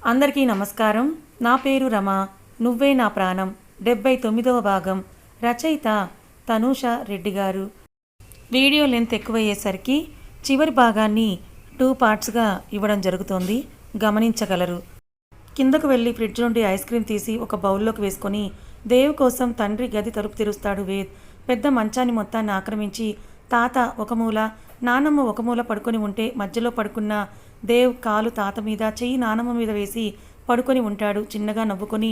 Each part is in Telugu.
అందరికీ నమస్కారం. నా పేరు రమ. నువ్వే నా ప్రాణం 79వ భాగం. రచయిత తనూష రెడ్డి గారు. వీడియో లెంత్ ఎక్కువయ్యేసరికి చివరి భాగాన్ని 2 పార్ట్స్గా ఇవ్వడం జరుగుతోంది, గమనించగలరు. కిందకు వెళ్ళి ఫ్రిడ్జ్ నుండి ఐస్ క్రీమ్ తీసి ఒక బౌల్లోకి వేసుకొని దేవ్ కోసం తండ్రి గది తలుపు తెరుస్తాడు వేద్. పెద్ద మంచాన్ని మొత్తాన్ని ఆక్రమించి తాత ఒక మూల, నానమ్మ ఒక మూల పడుకొని ఉంటే మధ్యలో పడుకున్న దేవ్ కాలు తాత మీద, చెయ్యి నానమ్మ మీద వేసి పడుకొని ఉంటాడు. చిన్నగా నవ్వుకొని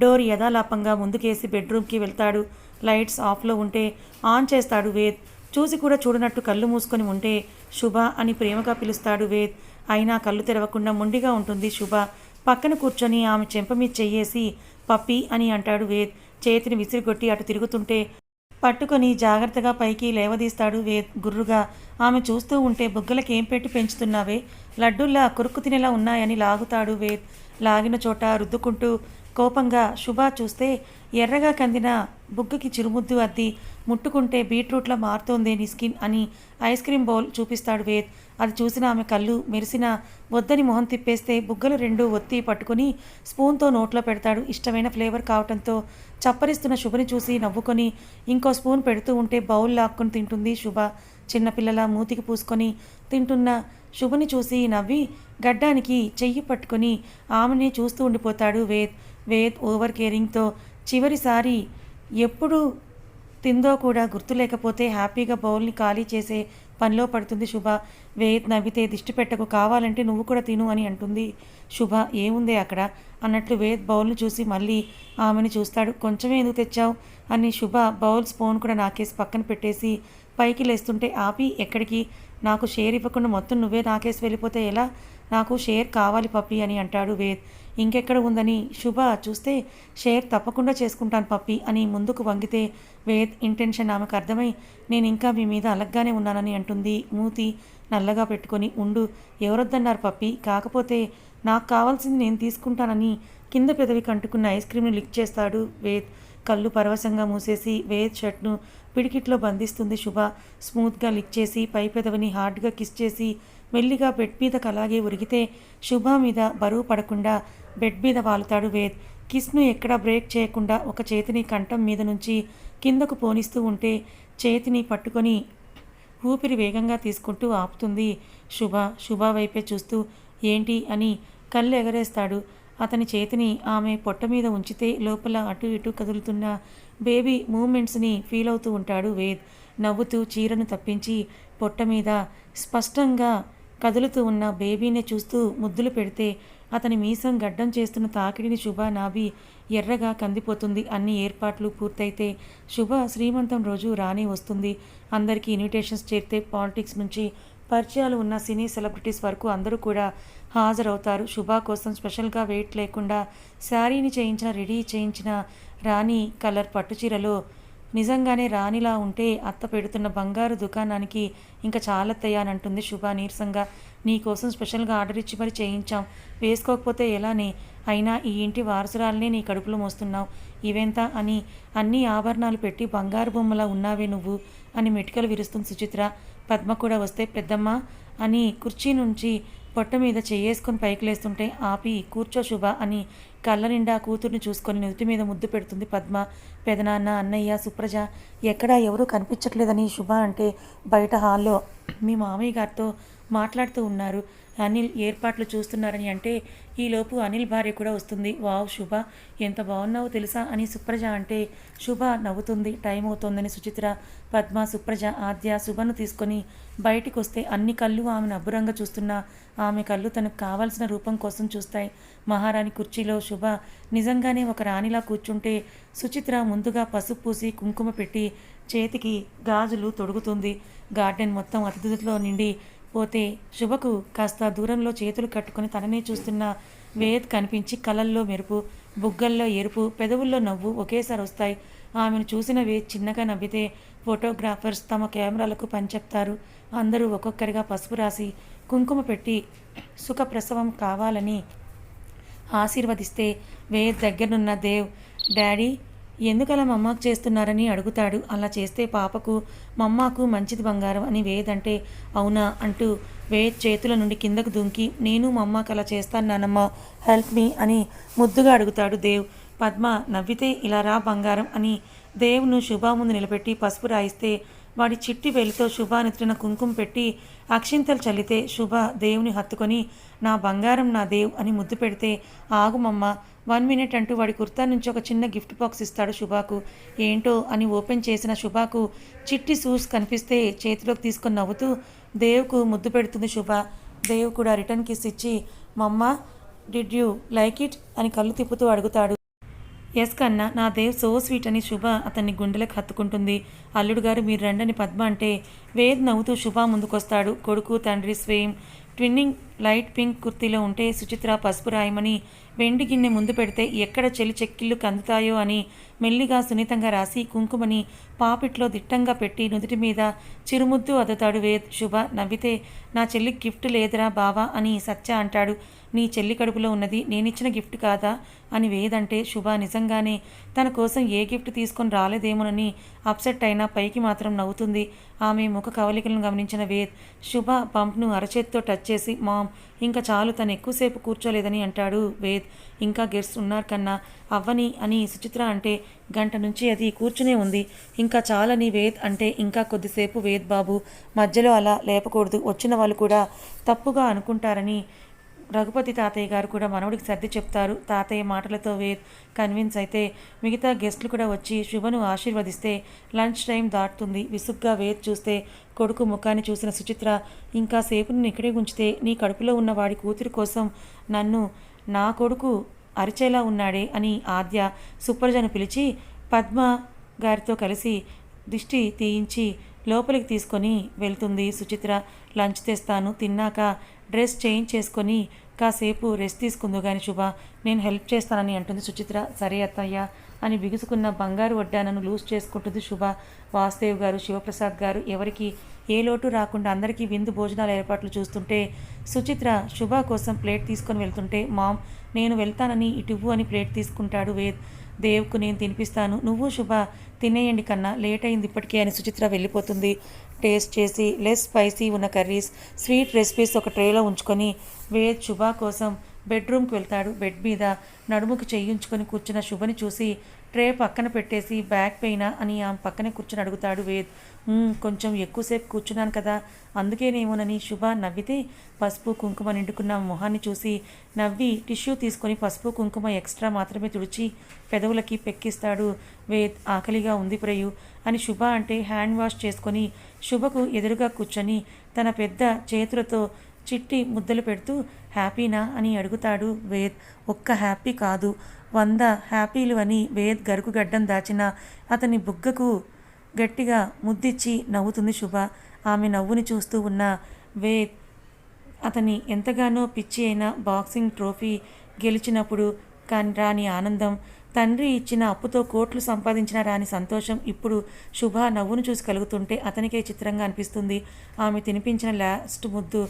డోర్ యథాలాపంగా ముందుకేసి బెడ్రూమ్కి వెళ్తాడు. లైట్స్ ఆఫ్లో ఉంటే ఆన్ చేస్తాడు వేద్. చూసి కూడా చూడనట్టు కళ్ళు మూసుకొని ఉంటే శుభ అని ప్రేమగా పిలుస్తాడు వేద్. అయినా కళ్ళు తెరవకుండా మొండిగా ఉంటుంది శుభ. పక్కన కూర్చొని ఆమె చెంప మీద చెయ్యేసి పప్పి అని అంటాడు వేద్. చేతిని విసిరిగొట్టి అటు తిరుగుతుంటే పట్టుకొని జాగ్రత్తగా పైకి లేవదీస్తాడు వేద్ గుర్రుగా. ఆమె చూస్తూ ఉంటే బుగ్గలకేం పెట్టి పెంచుతున్నావే, లడ్డూల్లా కొరుక్కు తినేలా ఉన్నాయని లాగుతాడు వేద్. లాగిన చోట రుద్దుకుంటూ కోపంగా శుభ చూస్తే ఎర్రగా కందిన బుగ్గకి చిరుముద్దు అద్ది ముట్టుకుంటే బీట్రూట్లా మారుతోంది నీ స్కిన్ అని ఐస్ క్రీమ్ బౌల్ చూపిస్తాడు వేద్. అది చూసిన ఆమె కళ్ళు మెరిసిన వద్దని మొహం తిప్పేస్తే బుగ్గలు 2 ఒత్తి పట్టుకుని స్పూన్తో నోట్లో పెడతాడు. ఇష్టమైన ఫ్లేవర్ కావటంతో చప్పరిస్తున్న శుభని చూసి నవ్వుకొని ఇంకో స్పూన్ పెడుతూ ఉంటే బౌల్ లాక్కొని తింటుంది శుభ. చిన్నపిల్లల మూతికి పూసుకొని తింటున్న శుభని చూసి నవ్వి గడ్డానికి చెయ్యి పట్టుకొని ఆమెని చూస్తూ ఉండిపోతాడు వేద్. వేద్ ఓవర్ కేరింగ్తో చివరిసారి ఎప్పుడు తిందో కూడా గుర్తు లేకపోతే హ్యాపీగా బౌల్ని ఖాళీ చేసే పనిలో పడుతుంది శుభ. వేద్ నవ్వితే దిష్టి పెట్టకు, కావాలంటే నువ్వు కూడా తిను అని అంటుంది శుభ. ఏముందే అక్కడ అన్నట్లు వేద్ బౌల్ని చూసి మళ్ళీ ఆమెను చూస్తాడు. కొంచెమే ఎందుకు తెచ్చావు అని శుభ బౌల్ స్పూన్ కూడా నాకేసి పక్కన పెట్టేసి పైకి లేస్తుంటే ఆపి ఎక్కడికి, నాకు షేర్ ఇవ్వకుండా మొత్తం నువ్వే నాకేసి వెళ్ళిపోతే ఎలా, నాకు షేర్ కావాలి పప్పి అని అంటాడు వేద్. ఇంకెక్కడ ఉందని శుభ చూస్తే షేర్ తప్పకుండా చేసుకుంటాను పప్పి అని ముందుకు వంగితే వేద్ ఇంటెన్షన్ ఆమెకు అర్థమై నేను ఇంకా మీ మీద అలగ్గానే ఉన్నానని అంటుంది మూతి నల్లగా పెట్టుకొని. ఉండు, ఎవరొద్దన్నారు పప్పి, కాకపోతే నాకు కావాల్సింది నేను తీసుకుంటానని కింద పెదవికి అంటుకున్న ఐస్ క్రీమ్ని లిక్ చేస్తాడు వేద్. కళ్ళు పరవశంగా మూసేసి వేద్ షర్ట్ను పిడికిట్లో బంధిస్తుంది శుభ. స్మూత్గా లిక్ చేసి పై పెదవిని హార్డ్గా కిస్ చేసి మెల్లిగా బెడ్ మీదకు అలాగే ఉరిగితే శుభ మీద బరువు పడకుండా బెడ్ మీద వాలుతాడు వేద్. కిస్ను ఎక్కడా బ్రేక్ చేయకుండా ఒక చేతిని కంఠం మీద నుంచి కిందకు పోనిస్తూ ఉంటే చేతిని పట్టుకొని ఊపిరి వేగంగా తీసుకుంటూ ఆపుతుంది శుభ. శుభ వైపే చూస్తూ ఏంటి అని కళ్ళు ఎగరేస్తాడు. అతని చేతిని ఆమె పొట్ట మీద ఉంచితే లోపల అటు ఇటు కదులుతున్న బేబీ మూమెంట్స్ని ఫీల్ అవుతూ ఉంటాడు వేద్. నవ్వుతూ చీరను తప్పించి పొట్ట మీద స్పష్టంగా కదులుతూ ఉన్న బేబీనే చూస్తూ ముద్దులు పెడితే అతని మీసం గడ్డం చేస్తున్న తాకిడిని శుభ నాభి ఎర్రగా కందిపోతుంది. అన్ని ఏర్పాట్లు పూర్తయితే శుభ శ్రీమంతం రోజు రానే వస్తుంది. అందరికీ ఇన్విటేషన్స్ చేరితే పాలిటిక్స్ నుంచి పరిచయాలు ఉన్న సినీ సెలబ్రిటీస్ వరకు అందరూ కూడా హాజరవుతారు. శుభ కోసం స్పెషల్గా వెయిట్ లేకుండా శారీని రెడీ చేయించిన రాణి కలర్ పట్టుచీరలో నిజంగానే రాణిలా ఉంటే అత్త పెడుతున్న బంగారు దుకాణానికి ఇంకా చాలత్తయ్యానంటుంది శుభ నీరసంగా. నీ కోసం స్పెషల్గా ఆర్డర్ ఇచ్చి మరి చేయించాం, వేసుకోకపోతే ఎలానే, అయినా ఈ ఇంటి వారసురాలనే నీ కడుపులో మోస్తున్నావు, ఇవెంత అని అన్ని ఆభరణాలు పెట్టి బంగారు బొమ్మలా ఉన్నావే నువ్వు అని మెటికలు విరుస్తుంది సుచిత్ర. పద్మ కూడా వస్తే పెద్దమ్మ అని కుర్చీ నుంచి పొట్ట మీద చెయ్యేసుకొని పైకి లేస్తుంటే ఆపి కూర్చో శుభ అని కళ్ళ నిండా కూతుర్ని చూసుకొని నుదుటి మీద ముద్దు పెడుతుంది పద్మ. పెదనాన్న, అన్నయ్య, సుప్రజ ఎక్కడా ఎవరూ కనిపించట్లేదని శుభ అంటే బయట హాల్లో మీ మామయ్య గారితో మాట్లాడుతూ ఉన్నారు, అనిల్ ఏర్పాట్లు చూస్తున్నారని అంటే ఈలోపు అనిల్ భార్య కూడా వస్తుంది. వావ్ శుభ, ఎంత బాగున్నావో తెలుసా అని సుప్రజ అంటే శుభ నవ్వుతుంది. టైం అవుతోందని సుచిత్ర, పద్మ, సుప్రజ, ఆద్య శుభను తీసుకొని బయటికి వస్తే అన్ని కళ్ళు ఆమెను అబ్బురంగా చూస్తున్నా ఆమె కళ్ళు తనకు కావాల్సిన రూపం కోసం చూస్తాయి. మహారాణి కుర్చీలో శుభ నిజంగానే ఒక రాణిలా కూర్చుంటే సుచిత్ర ముందుగా పసుపు పూసి కుంకుమ పెట్టి చేతికి గాజులు తొడుగుతుంది. గార్డెన్ మొత్తం అతిథులతో నిండి పోతే శుభకు కాస్త దూరంలో చేతులు కట్టుకొని తననే చూస్తున్న వేద్ కనిపించి కళ్ళల్లో మెరుపు, బుగ్గల్లో ఎరుపు, పెదవుల్లో నవ్వు ఒకేసారి వస్తాయి. ఆమెను చూసిన వేద్ చిన్నగా నవ్వితే ఫోటోగ్రాఫర్స్ తమ కెమెరాలకు పని చెప్తారు. అందరూ ఒక్కొక్కరిగా పసుపు రాసి కుంకుమ పెట్టి సుఖప్రసవం కావాలని ఆశీర్వదిస్తే వేద్ దగ్గరనున్న దేవ్, డాడీ ఎందుకలా మమ్మకు చేస్తున్నారని అడుగుతాడు. అలా చేస్తే పాపకు మమ్మకు మంచిది బంగారం అని వేద్ అంటే అవునా అంటూ వేద్ చేతుల నుండి కిందకు దుంకి నేను మమ్మకు అలా చేస్తాను నానమ్మ హెల్ప్ మీ అని ముద్దుగా అడుగుతాడు దేవ్. పద్మ నవ్వితే ఇలా రా బంగారం అని దేవును శుభ ముందు నిలబెట్టి పసుపు రాయిస్తే వాడి చిట్టి వేలితో శుభ నెత్తిన కుంకుమ పెట్టి అక్షింతలు చల్లితే శుభ దేవుని హత్తుకొని నా బంగారం నా దేవ్ అని ముద్దు పెడితే ఆగుమమ్మ 1 మినిట్ అంటూ వాడి కుర్తా నుంచి ఒక చిన్న గిఫ్ట్ బాక్స్ ఇస్తాడు శుభాకు. ఏంటో అని ఓపెన్ చేసిన శుభాకు చిట్టి షూస్ కనిపిస్తే చేతిలోకి తీసుకొని నవ్వుతూ దేవ్కు ముద్దు పెడుతుంది శుభ. దేవ్ కూడా రిటర్న్ కిస్ ఇచ్చి మమ్మ డిడ్ యూ లైక్ ఇట్ అని కళ్ళు తిప్పుతూ అడుగుతాడు. ఎస్ కన్నా నా దేవ్ సో స్వీట్ అని శుభ అతన్ని గుండెలకు హత్తుకుంటుంది. అల్లుడు గారు మీరు రండని పద్మ అంటే వేద్ నవ్వుతూ శుభ ముందుకొస్తాడు. కొడుకు తండ్రి స్వేమ్ ట్విన్నింగ్ లైట్ పింక్ కుర్తీలో ఉంటే సుచిత్ర పసుపు రాయమని వెండి గిన్నె ముందు పెడితే ఎక్కడ చెలి చెక్కిళ్ళు కందుతాయో అని మెల్లిగా సున్నితంగా రాసి కుంకుమని పాపిట్లో దిట్టంగా పెట్టి నుదుటి మీద చిరుముద్దు అద్దుతాడు వేద్. శుభ నవ్వితే నా చెల్లికి గిఫ్ట్ లేదురా బావా అని సత్య అంటాడు. నీ చెల్లి కడుపులో ఉన్నది నేనిచ్చిన గిఫ్ట్ కాదా అని వేదంటే శుభ నిజంగానే తన కోసం ఏ గిఫ్ట్ తీసుకొని రాలేదేమోనని అప్సెట్ అయినా పైకి మాత్రం నవ్వుతుంది. ఆమె ముఖ కవలికలను గమనించిన వేద్ శుభ పంప్ను అరచేతితో టచ్ చేసి మామ్ ఇంకా చాలు తను ఎక్కువసేపు కూర్చోలేదని అంటాడు వేద్. ఇంకా గెస్ట్ ఉన్నారు కన్నా అవ్వని అని సుచిత్ర అంటే గంట నుంచి అది కూర్చునే ఉంది ఇంకా చాలని వేద్ అంటే ఇంకా కొద్దిసేపు వేద్ బాబు మధ్యలో అలా లేపకూడదు వచ్చిన వాళ్ళు కూడా తప్పుగా అనుకుంటారని రఘుపతి తాతయ్య గారు కూడా మనవడికి సర్ది చెప్తారు. తాతయ్య మాటలతో వేద్ కన్విన్స్ అయితే మిగతా గెస్టులు కూడా వచ్చి శుభను ఆశీర్వదిస్తే లంచ్ టైం దాటుతుంది. విసుగ్గా వేద్ చూస్తే కొడుకు ముఖాన్ని చూసిన సుచిత్ర ఇంకా సేపు నిన్ను ఇక్కడే ఉంచితే నీ కడుపులో ఉన్న వాడి కూతురి కోసం నన్ను నా కొడుకు అరిచేలా ఉన్నాడే అని ఆద్య సుప్రజను పిలిచి పద్మ గారితో కలిసి దిష్టి తీయించి లోపలికి తీసుకొని వెళ్తుంది సుచిత్ర. లంచ్ తెస్తాను తిన్నాక డ్రెస్ చేంజ్ చేసుకొని కాసేపు రెస్ట్ తీసుకుందు కానీ శుభ నేను హెల్ప్ చేస్తానని అంటుంది సుచిత్ర. సరే అత్తయ్య అని బిగుసుకున్న బంగారు వడ్డానను లూజ్ చేసుకుంటుంది శుభ. వాసుదేవ్ గారు శివప్రసాద్ గారు ఎవరికి ఏ లోటు రాకుండా అందరికీ విందు భోజనాల ఏర్పాట్లు చూస్తుంటే సుచిత్ర శుభ కోసం ప్లేట్ తీసుకొని వెళ్తుంటే మామ్ నేను వెళ్తానని ఇటువ్వు అని ప్లేట్ తీసుకుంటాడు వేద్. దేవ్కు నేను తినిపిస్తాను నువ్వు శుభ తినేయండి కన్నా లేట్ అయింది ఇప్పటికే అని సుచిత్ర వెళ్ళిపోతుంది. టేస్ట్ చేసి లెస్ స్పైసీ ఉన్న కర్రీస్ స్వీట్ రెసిపీస్ ఒక ట్రేలో ఉంచుకొని వేద్ శుభ కోసం బెడ్రూమ్కి వెళ్తాడు. బెడ్ మీద నడుముకి చెయ్యించుకొని కూర్చున్న శుభని చూసి ట్రే పక్కన పెట్టేసి బ్యాక్ పెయినా అని ఆమె పక్కనే కూర్చొని అడుగుతాడు వేద్. కొంచెం ఎక్కువసేపు కూర్చున్నాను కదా అందుకేనేమోనని శుభ నవ్వితే పసుపు కుంకుమ నిండుకున్న మొహాన్ని చూసి నవ్వి టిష్యూ తీసుకొని పసుపు కుంకుమ ఎక్స్ట్రా మాత్రమే తుడిచి పెదవులకి పెక్కిస్తాడు వేద్. ఆకలిగా ఉంది ప్రియు అని శుభ అంటే హ్యాండ్ వాష్ చేసుకొని శుభకు ఎదురుగా కూర్చొని తన పెద్ద చేతులతో చిట్టి ముద్దలు పెడుతూ హ్యాపీనా అని అడుగుతాడు వేద్. ఒక్క హ్యాపీ కాదు 100 హ్యాపీలు అని వేద్ గరుకు గడ్డం దాచిన అతని బుగ్గకు గట్టిగా ముద్దిచ్చి నవ్వుతుంది శుభ. ఆమె నవ్వుని చూస్తూ ఉన్న వేద్ అతని ఎంతగానో పిచ్చి అయిన బాక్సింగ్ ట్రోఫీ గెలిచినప్పుడు కానీ రాని ఆనందం తండ్రి ఇచ్చిన అప్పుతో కోట్లు సంపాదించిన రాని సంతోషం ఇప్పుడు శుభ నవ్వును చూసి కలుగుతుంటే అతనికే చిత్రంగా అనిపిస్తుంది. ఆమె తినిపించిన లాస్ట్ ముద్దు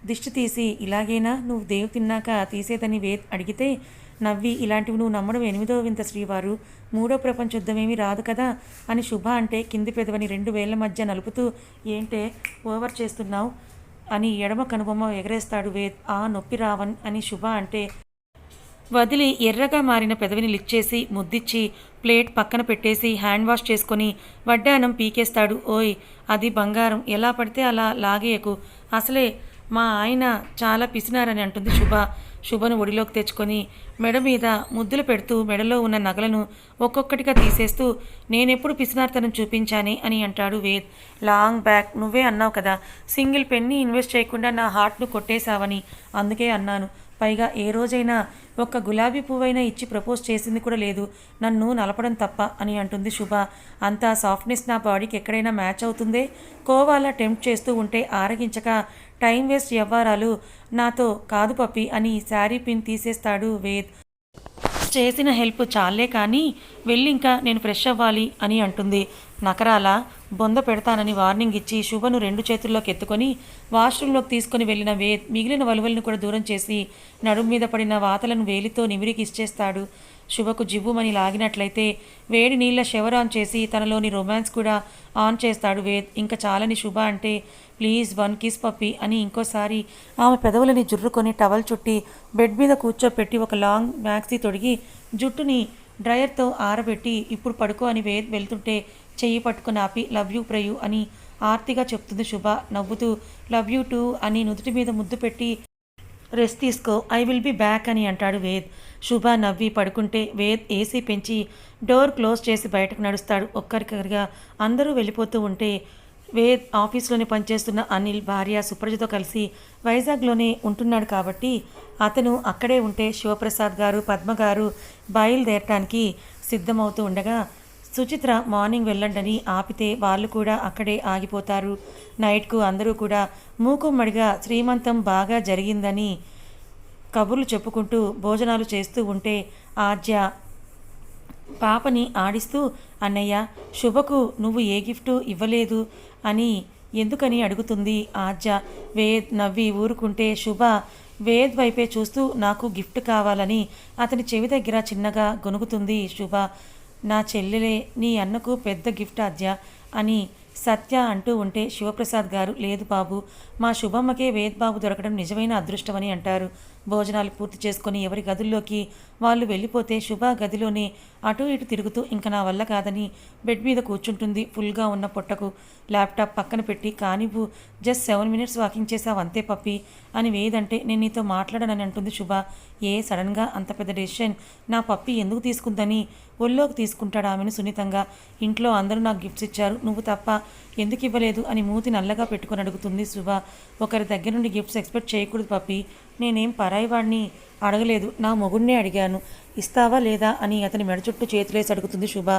దిష్టి తీసి ఇలాగైనా నువ్వు దేవు తిన్నాక తీసేదని వేద్ అడిగితే నవ్వి ఇలాంటివి నువ్వు నమ్మడం 8వ వింత శ్రీవారు 3వ ప్రపంచ యుద్ధమేమీ రాదు కదా అని శుభ అంటే కింది పెదవని 2 వేళ్ల మధ్య నలుపుతూ ఏంటే ఓవర్ చేస్తున్నావు అని ఎడమ కనుబొమ్మ ఎగరేస్తాడు వేద్. ఆ నొప్పి రావన్ అని శుభ అంటే వదిలి ఎర్రగా మారిన పెదవిని లిక్ చేసి ముద్దిచ్చి ప్లేట్ పక్కన పెట్టేసి హ్యాండ్ వాష్ చేసుకొని వడ్డానం పీకేస్తాడు. ఓయ్ అది బంగారం ఎలా పడితే అలా లాగేయకు అసలే మా ఆయన చాలా పిసినారని అంటుంది శుభ. శుభను ఒడిలోకి తెచ్చుకొని మెడ మీద ముద్దులు పెడుతూ మెడలో ఉన్న నగలను ఒక్కొక్కటిగా తీసేస్తూ నేనెప్పుడు పిసినార్తనం చూపించానే అని అంటాడు వేద్. లాంగ్ బ్యాక్ నువ్వే అన్నావు కదా సింగిల్ పెన్నీ ఇన్వెస్ట్ చేయకుండా నా హార్ట్ను కొట్టేశావని అందుకే అన్నాను. పైగా ఏ రోజైనా ఒక్క గులాబీ పువ్వైనా ఇచ్చి ప్రపోజ్ చేసింది కూడా లేదు నన్ను నలపడం తప్ప అని అంటుంది శుభ. అంతా సాఫ్ట్నెస్ నా బాడీకి ఎక్కడైనా మ్యాచ్ అవుతుందే కోవాలా టెంప్ట్ చేస్తూ ఉంటే ఆరగించక టైం వేస్ట్ వ్యవహారాలు నాతో కాదు పప్పి అని శారీ పిన్ తీసేస్తాడు వేద్. చేసిన హెల్ప్ చాలే కానీ వెళ్ళి ఇంకా నేను ఫ్రెష్ అవ్వాలి అని అంటుంది. నకరాల బొంద పెడతానని వార్నింగ్ ఇచ్చి శుభను 2 చేతుల్లోకి ఎత్తుకొని వాష్రూమ్లోకి తీసుకొని వెళ్ళిన వేద్ మిగిలిన వలువలను కూడా దూరం చేసి నడుము మీద పడిన వాతలను వేలితో నిమిరికి ఇచ్చేస్తాడు. శుభకు జివ్వుమని లాగినట్లయితే వేడి నీళ్ళ షవర్ ఆన్ చేసి తనలోని రొమాన్స్ కూడా ఆన్ చేస్తాడు వేద్. ఇంకా చాలని శుభ అంటే ప్లీజ్ వన్ కిస్ పప్పి అని ఇంకోసారి ఆమె పెదవులని జుర్రుకొని టవల్ చుట్టి బెడ్ మీద కూర్చోపెట్టి ఒక లాంగ్ మ్యాక్సీ తొడిగి జుట్టుని డ్రయర్తో ఆరబెట్టి ఇప్పుడు పడుకో అని వేద్ వెళ్తుంటే చెయ్యి పట్టుకుని ఆపి లవ్ యూ ప్రయు అని ఆర్తిగా చెప్తుంది శుభ నవ్వుతూ. లవ్ యూ టూ అని నుదుటి మీద ముద్దు పెట్టి రెస్ట్ తీసుకో, ఐ విల్ బి బ్యాక్ అని అంటాడు వేద్. శుభ నవ్వి పడుకుంటే వేద్ ఏసీ పెంచి డోర్ క్లోజ్ చేసి బయటకు నడుస్తాడు. ఒక్కరికొకరిగా అందరూ వెళ్ళిపోతూ ఉంటే వేద్ ఆఫీస్లోనే పనిచేస్తున్న అనిల్ భార్య సుప్రజతో కలిసి వైజాగ్లోనే ఉంటున్నాడు కాబట్టి అతను అక్కడే ఉంటే శివప్రసాద్ గారు పద్మ గారు బయలుదేరటానికి సిద్ధమవుతూ ఉండగా సుచిత్ర మార్నింగ్ వెళ్ళండని ఆపితే వాళ్ళు కూడా అక్కడే ఆగిపోతారు. నైట్కు అందరూ కూడా మూకుమ్మడిగా శ్రీమంతం బాగా జరిగిందని కబుర్లు చెప్పుకుంటూ భోజనాలు చేస్తూ ఉంటే ఆద్య పాపని ఆడిస్తూ అన్నయ్య శుభకు నువ్వు ఏ గిఫ్టు ఇవ్వలేదు అని ఎందుకని అడుగుతుంది ఆద్య. వేద్ నవ్వి ఊరుకుంటే శుభ వేద్ వైపే చూస్తూ నాకు గిఫ్ట్ కావాలని అతని చెవి దగ్గర చిన్నగా గొనుగుతుంది శుభ. నా చెల్లెలే నీ అన్నకు పెద్ద గిఫ్ట్ ఆద్య అని సత్య అంటూ ఉంటే శివప్రసాద్ గారు లేదు బాబు, మా శుభమ్మకే వేద్ బాబు దొరకడం నిజమైన అదృష్టమని అంటారు. భోజనాలు పూర్తి చేసుకొని ఎవరి గదుల్లోకి వాళ్ళు వెళ్ళిపోతే శుభ గదిలోనే అటు ఇటు తిరుగుతూ ఇంకా నా వల్ల కాదని బెడ్ మీద కూర్చుంటుంది. ఫుల్గా ఉన్న పొట్టకు ల్యాప్టాప్ పక్కన పెట్టి కానివ్వు జస్ట్ 7 minutes వాకింగ్ చేసావు అంతే పప్పి అని వేదంటే నేను నీతో మాట్లాడనని అంటుంది శుభ. ఏ సడన్గా అంత పెద్ద డెసిషన్ నా పప్పి ఎందుకు తీసుకుందని ఒళ్ళోకి తీసుకుంటాడు ఆమెను సున్నితంగా. ఇంట్లో అందరూ నాకు గిఫ్ట్స్ ఇచ్చారు, నువ్వు తప్ప ఎందుకు ఇవ్వలేదు అని మూతి నల్లగా పెట్టుకొని అడుగుతుంది శుభ. ఒకరి దగ్గర నుండి గిఫ్ట్స్ ఎక్స్పెక్ట్ చేయకూడదు పప్పి, నేనేం పరాయి వాడిని అడగలేదు, నా మొగుడినే అడిగాను, ఇస్తావా లేదా అని అతని మెడ చుట్టూ చేతులేసి అడుగుతుంది శుభ.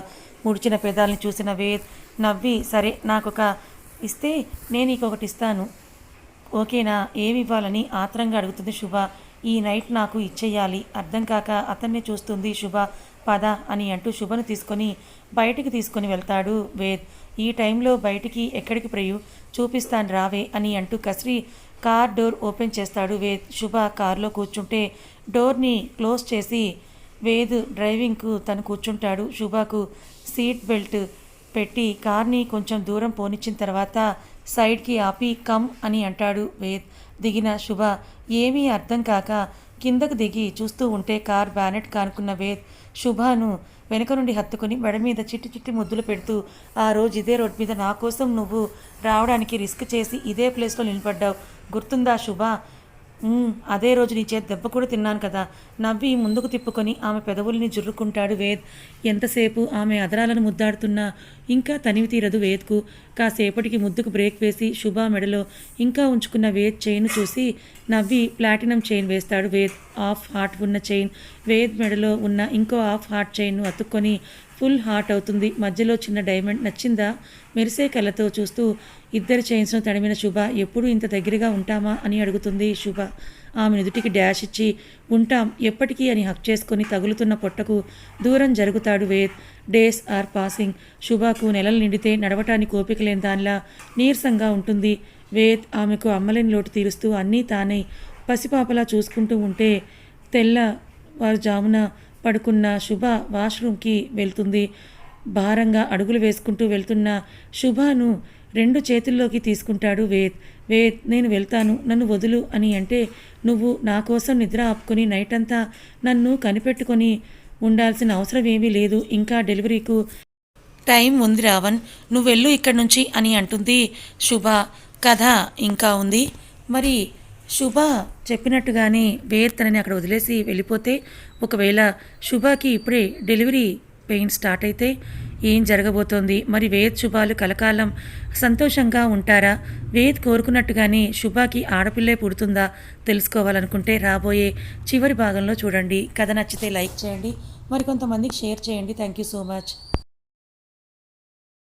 ముడిచిన పెదాలని చూసిన వేద్ నవ్వి సరే నాకొక ఇస్తే నేను ఇంకొకటి ఇస్తాను ఓకేనా, ఏమి ఇవ్వాలని ఆత్రంగా అడుగుతుంది శుభ. ఈ నైట్ నాకు ఇచ్చేయాలి. అర్థం కాక అతన్ని చూస్తుంది శుభ. పద అని అంటూ శుభను తీసుకొని బయటికి తీసుకొని వెళ్తాడు వేద్. ఈ టైంలో బయటికి ఎక్కడికి ప్రయు, చూపిస్తాను రావే అని అంటూ కసిరి కార్ డోర్ ఓపెన్ చేస్తాడు వేద్. శుభ కారులో కూర్చుంటే డోర్ని క్లోజ్ చేసి వేద్ డ్రైవింగ్కు తను కూర్చుంటాడు. శుభకు సీట్ బెల్ట్ పెట్టి కార్ని కొంచెం దూరం పోనిచ్చిన తర్వాత సైడ్కి ఆపి కమ్ అని అంటాడు వేద్. దిగిన శుభ ఏమీ అర్థం కాక కిందకు దిగి చూస్తూ ఉంటే కార్ బ్యానెట్ కానుకున్న వేద్ శుభను వెనక నుండి హత్తుకొని మెడ మీద చిట్టి చిట్టి ముద్దులు పెడుతూ ఆ రోజు ఇదే రోడ్ మీద నా కోసం నువ్వు రావడానికి రిస్క్ చేసి ఇదే ప్లేస్లో నిలబడ్డావు గుర్తుందా శుభ, అదే రోజు నీ చేతి దెబ్బ కూడా తిన్నాను కదా. నవ్వి ముందుకు తిప్పుకొని ఆమె పెదవుల్ని జుర్రుకుంటాడు వేద్. ఎంతసేపు ఆమె అదరాలను ముద్దాడుతున్నా ఇంకా తనివి తీరదు వేద్కు. కాసేపటికి ముద్దుకు బ్రేక్ వేసి శుభ మెడలో ఇంకా ఉంచుకున్న వేద్ చైన్ చూసి నవ్వి ప్లాటినం చైన్ వేస్తాడు వేద్. హాఫ్ హార్ట్ ఉన్న చైన్ వేద్ మెడలో ఉన్న ఇంకో హాఫ్ హార్ట్ చైన్ను అతుక్కొని ఫుల్ హార్ట్ అవుతుంది. మధ్యలో చిన్న డైమండ్ నచ్చిందా మెరిసే కళ్ళతో చూస్తూ ఇద్దరు చైన్స్ను తడిమిన శుభ ఎప్పుడు ఇంత దగ్గరగా ఉంటామా అని అడుగుతుంది శుభ. ఆమె నుదుటికి డాష్ ఇచ్చి ఉంటాం ఎప్పటికీ అని హక్ చేసుకొని తగులుతున్న పొట్టకు దూరం జరుగుతాడు వేద్. Days are passing. శుభకు నెలలు నిండితే నడవటానికి ఓపిక లేని దానిలా నీరసంగా ఉంటుంది. వేద్ ఆమెకు అమ్మలేని లోటు తీరుస్తూ అన్నీ తానే పసిపాపలా చూసుకుంటూ ఉంటే తెల్లవారుజామున పడుకున్న శుభ వాష్రూమ్కి వెళ్తుంది. భారంగా అడుగులు వేసుకుంటూ వెళ్తున్న శుభను 2 చేతుల్లోకి తీసుకుంటాడు వేద్. వేద్ నేను వెళ్తాను నన్ను వదులు అని అంటే నువ్వు నా కోసం నిద్ర ఆపుకొని నైట్ అంతా నన్ను కనిపెట్టుకొని ఉండాల్సిన అవసరం ఏమీ లేదు, ఇంకా డెలివరీకు టైం ఉంది రావణ్, నువ్వు వెళ్ళు ఇక్కడి నుంచి అని అంటుంది శుభ. కథ ఇంకా ఉంది. మరి శుభ చెప్పినట్టుగానే వేద్ తనని అక్కడ వదిలేసి వెళ్ళిపోతే ఒకవేళ శుభకి ఇప్పుడే డెలివరీ పెయిన్ స్టార్ట్ అయితే ఏం జరగబోతోంది? మరి వేద్ శుభాలు కలకాలం సంతోషంగా ఉంటారా? వేద్ కోరుకున్నట్టుగానే శుభకి ఆడపిల్లే పుడుతుందా? తెలుసుకోవాలనుకుంటే రాబోయే చివరి భాగంలో చూడండి. కథ నచ్చితే లైక్ చేయండి, మరికొంతమందికి షేర్ చేయండి. Thank you so much.